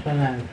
Nacional.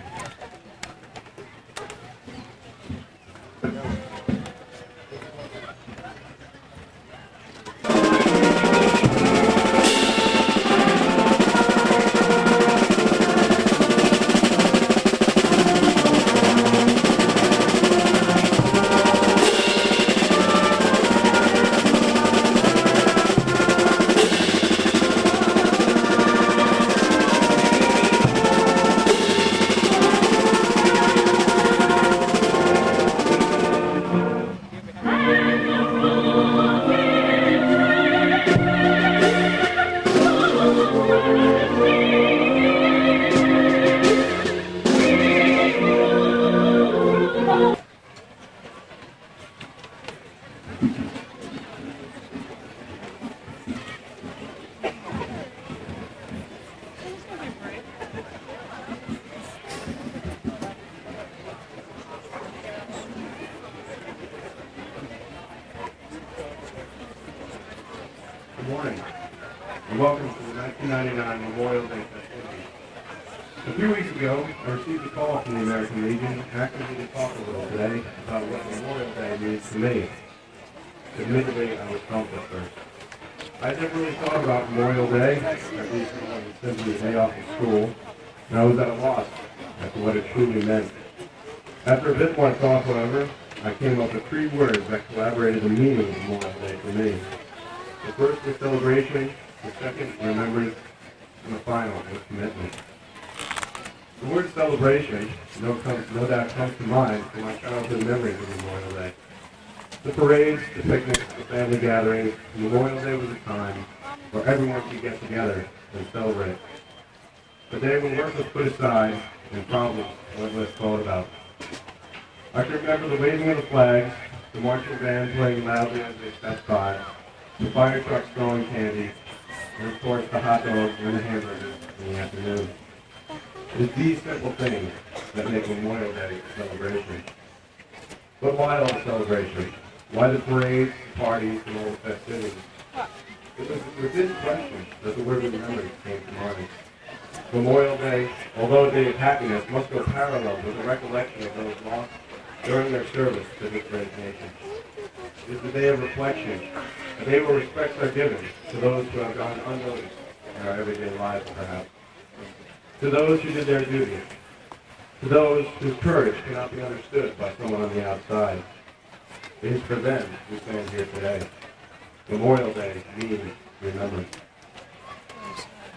Good morning, and welcome to the 1999 Memorial Day festivities. A few weeks ago, I received a call from the American Legion asking me to talk a little today about what Memorial Day means to me. Admittedly, I was stumped at first. I never really thought about Memorial Day, at least it wasn't simply a day off of school, and I was at a loss as to what it truly meant. After a bit more thought, however, I came up with 3 words that collaborated the meaning of Memorial Day for me. The first was celebration, the second, remembrance, and the final was commitment. The word celebration no doubt comes to mind from my childhood memories of Memorial Day. The parades, the picnics, the family gatherings, Memorial Day was a time where everyone could get together and celebrate. A day when work was put aside and problems weren't less thought about. I can remember the waving of the flags, the marching band playing loudly as they stepped by, the fire trucks throwing candy, and of course the hot dogs and the hamburgers in the afternoon. It is these simple things that make Memorial Day a celebration. But why all the celebration? Why the parades, the parties, and all the festivities? It was with this question that the word remembrance came to mind. Memorial Day, although a day of happiness, must go parallel with the recollection of those lost during their service to this great nation. It is the day of reflection, a day where respects are given to those who have gone unnoticed in our everyday lives, perhaps, to those who did their duty, to those whose courage cannot be understood by someone on the outside. It is for them we stand here today. Memorial Day means remembrance.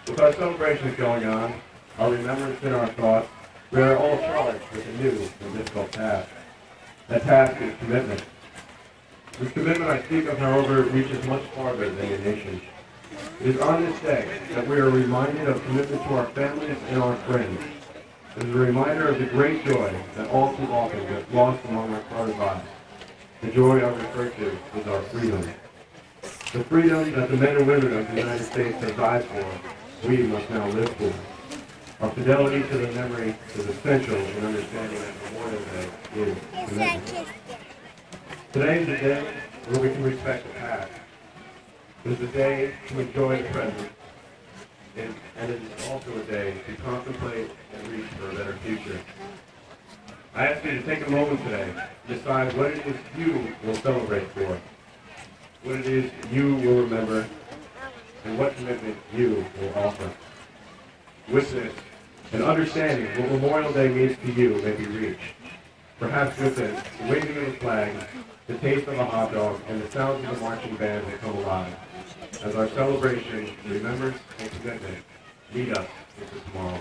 With our celebrations going on, our remembrance in our thoughts, we are all charged with a new and difficult task. That task is commitment. This commitment I speak of, however, reaches much farther than a nation. It is on this day that we are reminded of commitment to our families and our friends. It is a reminder of the great joy that all too often gets lost among our crowded lives. The joy I refer to is our freedom. The freedom that the men and women of the United States have died for, we must now live for. Our fidelity to the memory is essential in understanding that Memorial Day is commitment. Today is a day where we can respect the past. It is a day to enjoy the present, and it is also a day to contemplate and reach for a better future. I ask you to take a moment today to decide what it is you will celebrate for, what it is you will remember, and what commitment you will offer. With this, an understanding of what Memorial Day means to you may be reached. Perhaps with it, the waving of the flag, the taste of a hot dog, and the sounds of the marching band will come alive as our celebration, remembrance, and commitment lead us into tomorrow.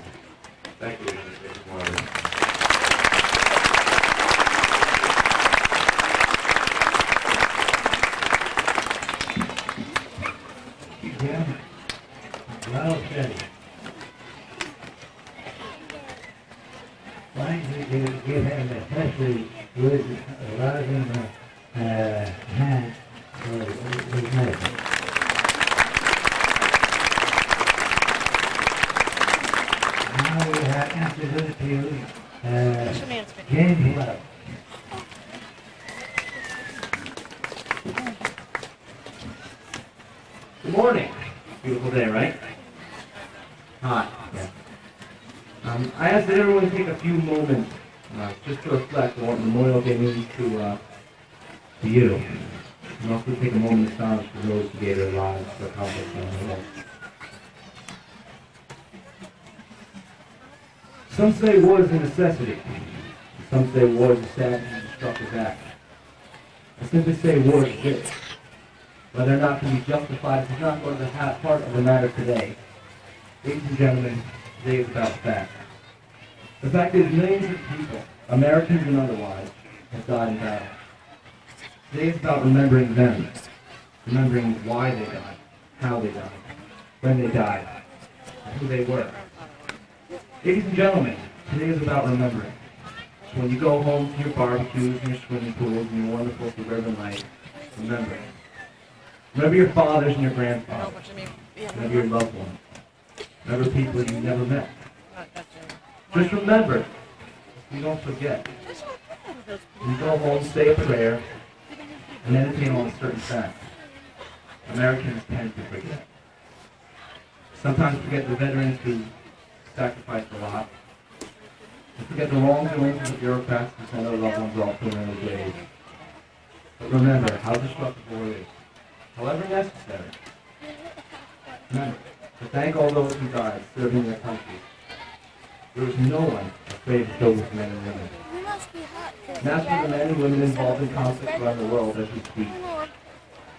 Thank you, Mr. Memorial. Jim, well said. Trying to give him especially with rising hand for his medicine. Now we have introduced to you James Love. Good morning. Beautiful day, right? Hot. Yeah. I ask that everyone few moments just to reflect on what Memorial Day means to you. And also take a moment of silence for those who gave their lives to accomplish our goals. Some say war is a necessity. Some say war is a savage and destructive act. I simply say war exists. Whether or not it can be justified is not going to be part of the matter today. Ladies and gentlemen, today is about fact. The fact is millions of people, Americans and otherwise, have died in battle. Today is about remembering them, remembering why they died, how they died, when they died, and who they were. Ladies and gentlemen, today is about remembering. So when you go home to your barbecues and your swimming pools and your wonderful suburban life, remember. Remember your fathers and your grandfathers. Remember your loved ones. Remember people you never met. Just remember, you don't forget. You go home, say a prayer, and meditate on a certain fact. Americans tend to forget. Sometimes forget the veterans who sacrificed a lot. And forget the wrongdoings of the bureaucrats who send their loved ones off to another grave. But remember how destructive war is. However necessary. Remember to thank all those who died serving their country. There is no one afraid to kill those men and women. And as for the men and women involved in conflict around the world as we speak,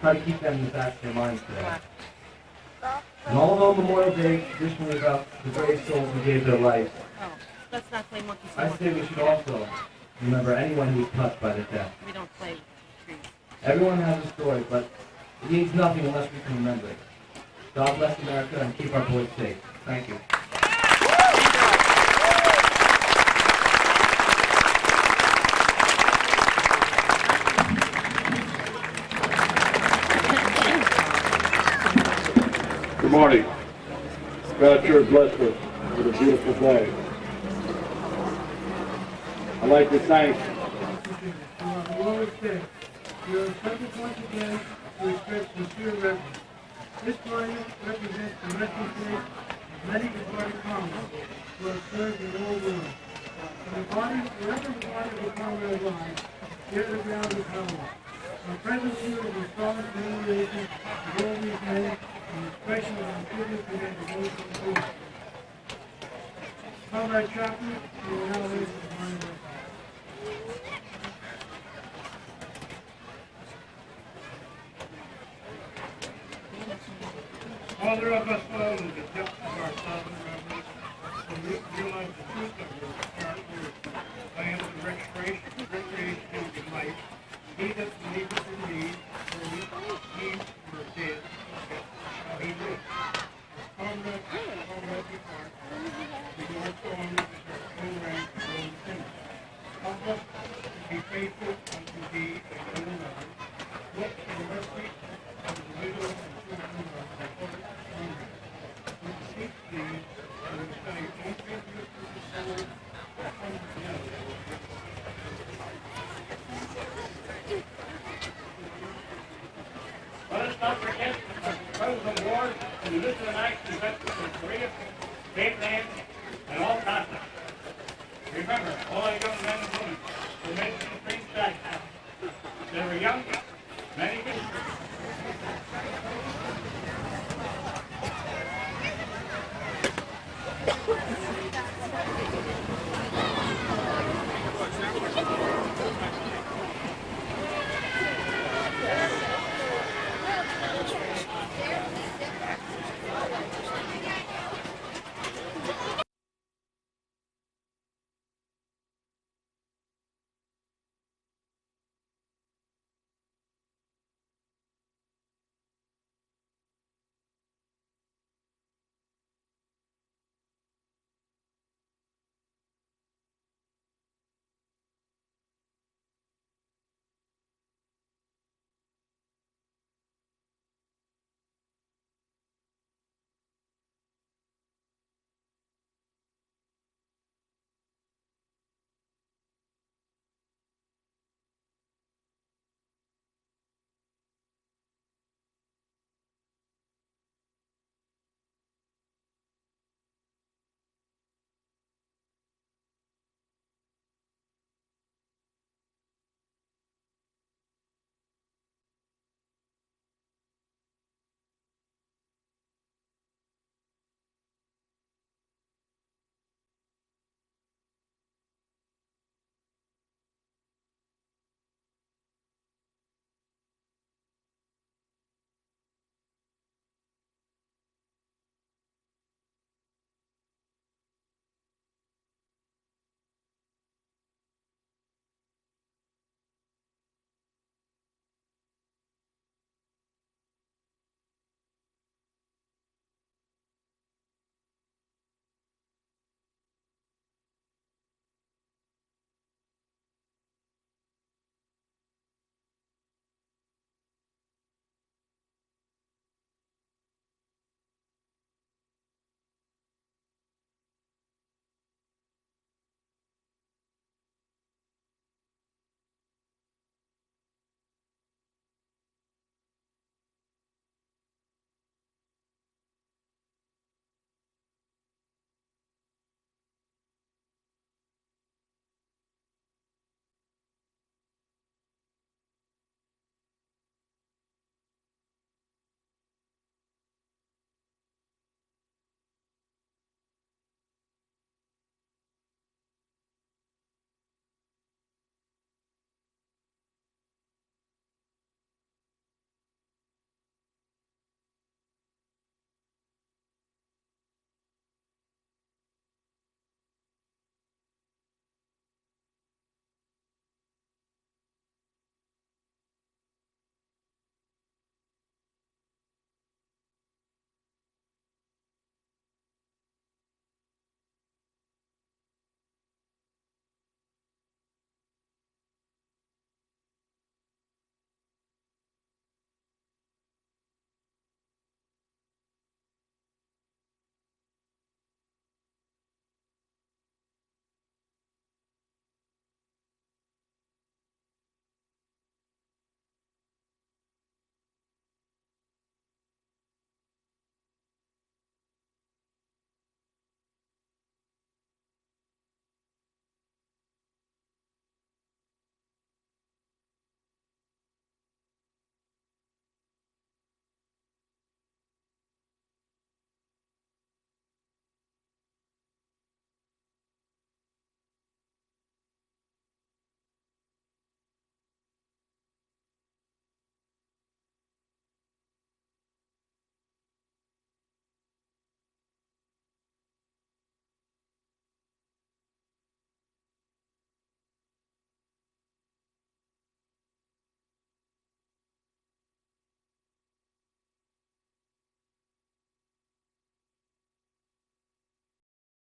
try to keep them in the back of your minds today. And although Memorial Day is traditionally about the brave souls who gave their lives, Let's not play monkey I say we should also remember anyone who was touched by their death. We don't play trees. Everyone has a story, but it means nothing unless we can remember it. God bless America and keep our boys safe. Thank you. Good morning. God sure bless us with a beautiful day. I'd like to thank We always say, we are subject once again to express sincere reverence. This monument represents the resting place of many departed comrades who have served in all worlds. And the body, wherever the body of a comrade lies, here the ground is hallowed. Our presence here is a solemn commemoration of all these men and expression of our tribute to their devotion to God. Comrade Chaplain, you will now raise the monument. Father of us all, in the depths of our solemn reverence, and realize the truth of your apparent word. I am the recreation of your life. He that believeth in me, he were dead, shall he live. Comrade depart, the Lord storm shall co-rank all sinners. Help us to be faithful unto thee and one another. Look for the mercy